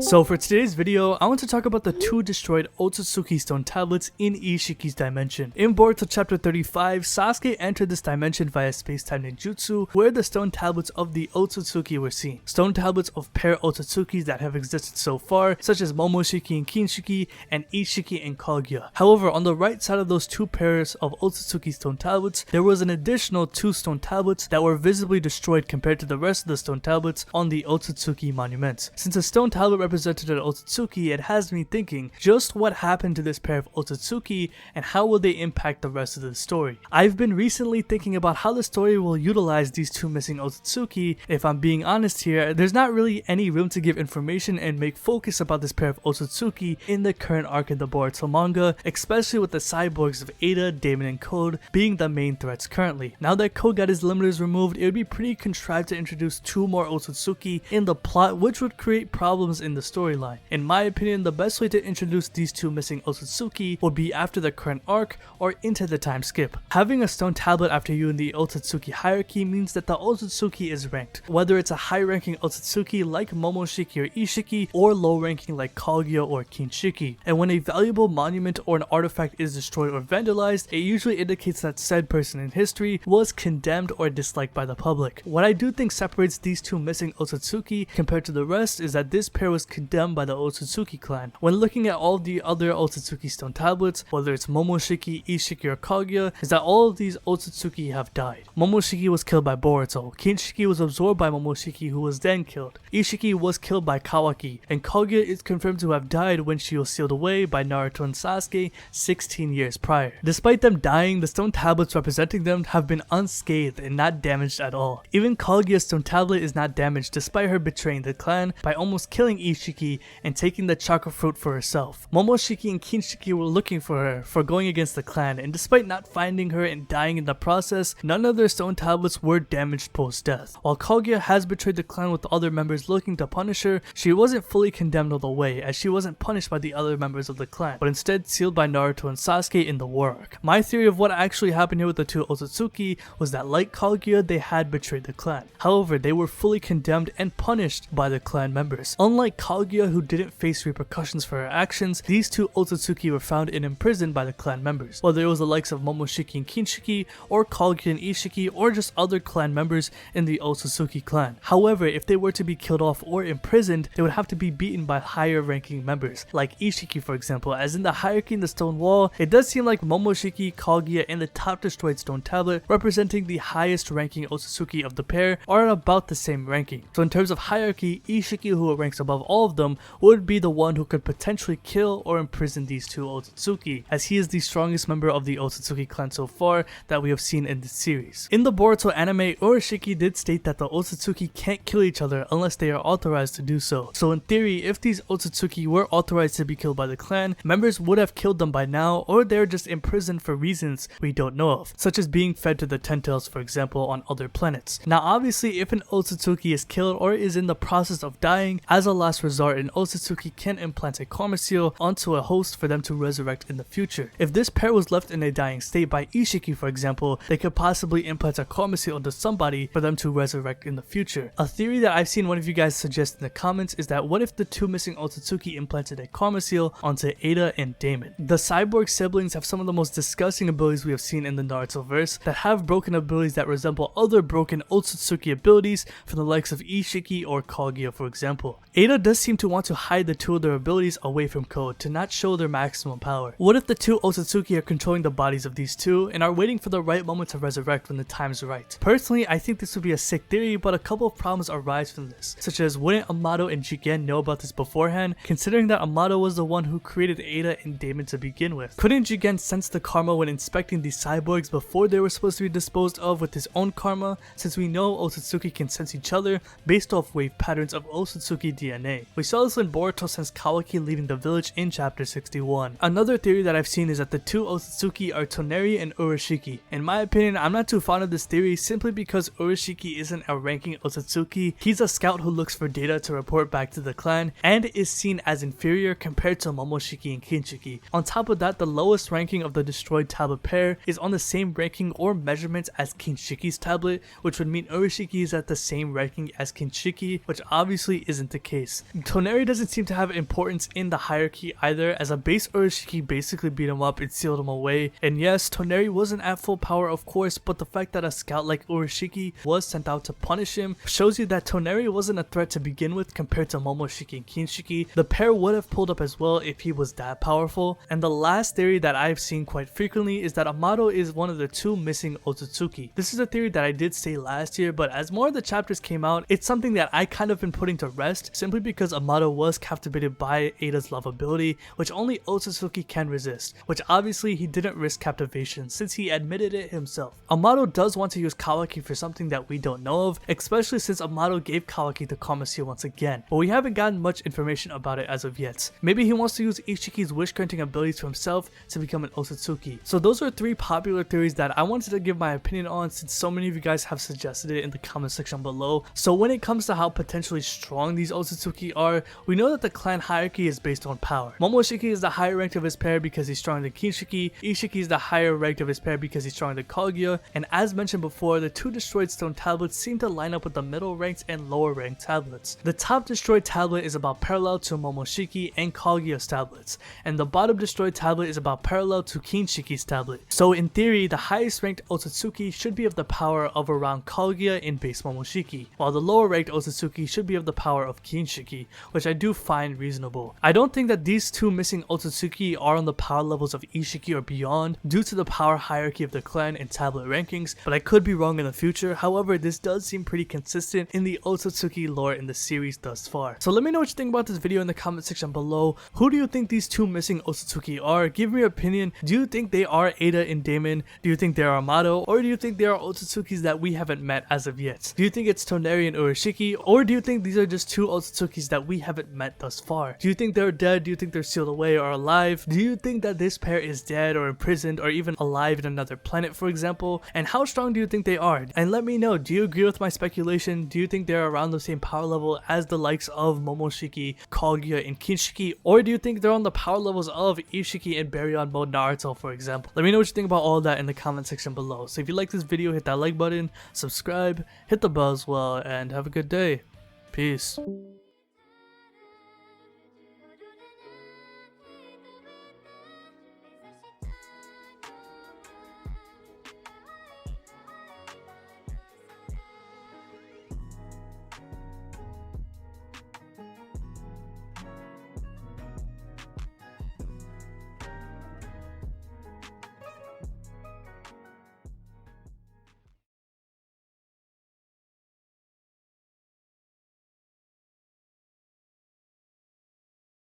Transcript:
So for today's video, I want to talk about the two destroyed Otsutsuki stone tablets in Ishiki's dimension. In Boruto chapter 35, Sasuke entered this dimension via space-time ninjutsu, where the stone tablets of the Otsutsuki were seen. Stone tablets of pair Otsutsukis that have existed so far, such as Momoshiki and Kinshiki, and Ishiki and Kaguya. However, on the right side of those two pairs of Otsutsuki stone tablets, there was an additional two stone tablets that were visibly destroyed compared to the rest of the stone tablets on the Otsutsuki monuments. Since a stone tablet represented an Otsutsuki, it has me thinking just what happened to this pair of Otsutsuki and how will they impact the rest of the story. I've been recently thinking about how the story will utilize these two missing Otsutsuki. If I'm being honest here, there's not really any room to give information and make focus about this pair of Otsutsuki in the current arc in the Boruto manga, especially with the cyborgs of Ada, Damon, and Code being the main threats currently. Now that Code got his limiters removed, it would be pretty contrived to introduce two more Otsutsuki in the plot, which would create problems in the storyline. In my opinion, the best way to introduce these two missing Otsutsuki would be after the current arc or into the time skip. Having a stone tablet after you in the Otsutsuki hierarchy means that the Otsutsuki is ranked, whether it's a high-ranking Otsutsuki like Momoshiki or Ishiki, or low-ranking like Kaguya or Kinshiki. And when a valuable monument or an artifact is destroyed or vandalized, it usually indicates that said person in history was condemned or disliked by the public. What I do think separates these two missing Otsutsuki compared to the rest is that this pair was condemned by the Otsutsuki clan. When looking at all the other Otsutsuki stone tablets, whether it's Momoshiki, Ishiki, or Kaguya, is that all of these Otsutsuki have died. Momoshiki was killed by Boruto, Kinshiki was absorbed by Momoshiki who was then killed, Ishiki was killed by Kawaki, and Kaguya is confirmed to have died when she was sealed away by Naruto and Sasuke 16 years prior. Despite them dying, the stone tablets representing them have been unscathed and not damaged at all. Even Kaguya's stone tablet is not damaged despite her betraying the clan by almost killing Ishiki and taking the chakra fruit for herself. Momoshiki and Kinshiki were looking for her for going against the clan, and despite not finding her and dying in the process, none of their stone tablets were damaged post-death. While Kaguya has betrayed the clan with the other members looking to punish her, she wasn't fully condemned all the way, as she wasn't punished by the other members of the clan, but instead sealed by Naruto and Sasuke in the war arc. My theory of what actually happened here with the two Otsutsuki was that like Kaguya, they had betrayed the clan. However, they were fully condemned and punished by the clan members. Unlike Kaguya, who didn't face repercussions for her actions, these two Otsutsuki were found and imprisoned by the clan members, whether it was the likes of Momoshiki and Kinshiki, or Kaguya and Ishiki, or just other clan members in the Otsutsuki clan. However, if they were to be killed off or imprisoned, they would have to be beaten by higher ranking members, like Ishiki for example, as in the hierarchy in the stone wall, it does seem like Momoshiki, Kaguya, and the top destroyed stone tablet, representing the highest ranking Otsutsuki of the pair, are at about the same ranking. So in terms of hierarchy, Ishiki, who ranks above all of them, would be the one who could potentially kill or imprison these two Otsutsuki, as he is the strongest member of the Otsutsuki clan so far that we have seen in this series. In the Boruto anime, Urashiki did state that the Otsutsuki can't kill each other unless they are authorized to do so. So in theory, if these Otsutsuki were authorized to be killed by the clan, members would have killed them by now, or they're just imprisoned for reasons we don't know of, such as being fed to the Ten-Tails for example on other planets. Now obviously, if an Otsutsuki is killed or is in the process of dying, as a last resort, an Otsutsuki can implant a karma seal onto a host for them to resurrect in the future. If this pair was left in a dying state by Ishiki for example, they could possibly implant a karma seal onto somebody for them to resurrect in the future. A theory that I've seen one of you guys suggest in the comments is that what if the two missing Otsutsuki implanted a karma seal onto Ada and Damon? The cyborg siblings have some of the most disgusting abilities we have seen in the Naruto verse that have broken abilities that resemble other broken Otsutsuki abilities from the likes of Ishiki or Kaguya for example. Ada does seem to want to hide the two of their abilities away from Code to not show their maximum power. What if the two Otsutsuki are controlling the bodies of these two and are waiting for the right moment to resurrect when the time's right? Personally, I think this would be a sick theory, but a couple of problems arise from this, such as wouldn't Amato and Jigen know about this beforehand, considering that Amato was the one who created Ada and Damon to begin with? Couldn't Jigen sense the karma when inspecting these cyborgs before they were supposed to be disposed of with his own karma, since we know Otsutsuki can sense each other based off wave patterns of Otsutsuki DNA? We saw this when Boruto sensed Kawaki leaving the village in chapter 61. Another theory that I've seen is that the two Otsutsuki are Toneri and Urashiki. In my opinion, I'm not too fond of this theory simply because Urashiki isn't a ranking Otsutsuki. He's a scout who looks for data to report back to the clan and is seen as inferior compared to Momoshiki and Kinshiki. On top of that, the lowest ranking of the destroyed tablet pair is on the same ranking or measurements as Kinshiki's tablet, which would mean Urashiki is at the same ranking as Kinshiki, which obviously isn't the case. Toneri doesn't seem to have importance in the hierarchy either, as a base Urashiki basically beat him up and sealed him away. And yes, Toneri wasn't at full power of course, but the fact that a scout like Urashiki was sent out to punish him shows you that Toneri wasn't a threat to begin with compared to Momoshiki and Kinshiki. The pair would have pulled up as well if he was that powerful. And the last theory that I've seen quite frequently is that Amato is one of the two missing Otsutsuki. This is a theory that I did say last year, but as more of the chapters came out, it's something that I kind of been putting to rest simply because Amato was captivated by Ada's love ability, which only Otsutsuki can resist, which obviously he didn't risk captivation since he admitted it himself. Amato does want to use Kawaki for something that we don't know of, especially since Amato gave Kawaki the Karma Seal once again, but we haven't gotten much information about it as of yet. Maybe he wants to use Ishiki's wish granting abilities to himself to become an Otsutsuki. So those are 3 popular theories that I wanted to give my opinion on since so many of you guys have suggested it in the comment section below. So when it comes to how potentially strong these Otsutsuki are, we know that the clan hierarchy is based on power. Momoshiki is the higher ranked of his pair because he's stronger than Kinshiki, Ishiki is the higher ranked of his pair because he's stronger than Kaguya, and as mentioned before, the 2 destroyed stone tablets seem to line up with the middle ranked and lower ranked tablets. The top destroyed tablet is about parallel to Momoshiki and Kaguya's tablets, and the bottom destroyed tablet is about parallel to Kinshiki's tablet. So in theory, the highest ranked Otsutsuki should be of the power of around Kaguya in base Momoshiki, while the lower ranked Otsutsuki should be of the power of Kinshiki, which I do find reasonable. I don't think that these 2 missing Otsutsuki are on the power levels of Ishiki or beyond due to the power hierarchy of the clan and tablet rankings, but I could be wrong in the future. However, this does seem pretty consistent in the Otsutsuki lore in the series thus far. So let me know what you think about this video in the comment section below. Who do you think these 2 missing Otsutsuki are? Give me your opinion. Do you think they are Ada and Damon? Do you think they are Amato? Or do you think they are Otsutsukis that we haven't met as of yet? Do you think it's Toneri and Urashiki? Or do you think these are just 2 Otsutsuki that we haven't met thus far? Do you think they're dead? Do you think they're sealed away or alive? Do you think that this pair is dead or imprisoned or even alive in another planet, for example? And how strong do you think they are? And let me know, do you agree with my speculation? Do you think they're around the same power level as the likes of Momoshiki, Kaguya, and Kinshiki? Or do you think they're on the power levels of Ishiki and Baryon mode Naruto, for example? Let me know what you think about all that in the comment section below. So if you like this video, hit that like button, subscribe, hit the bell as well, and have a good day. Peace.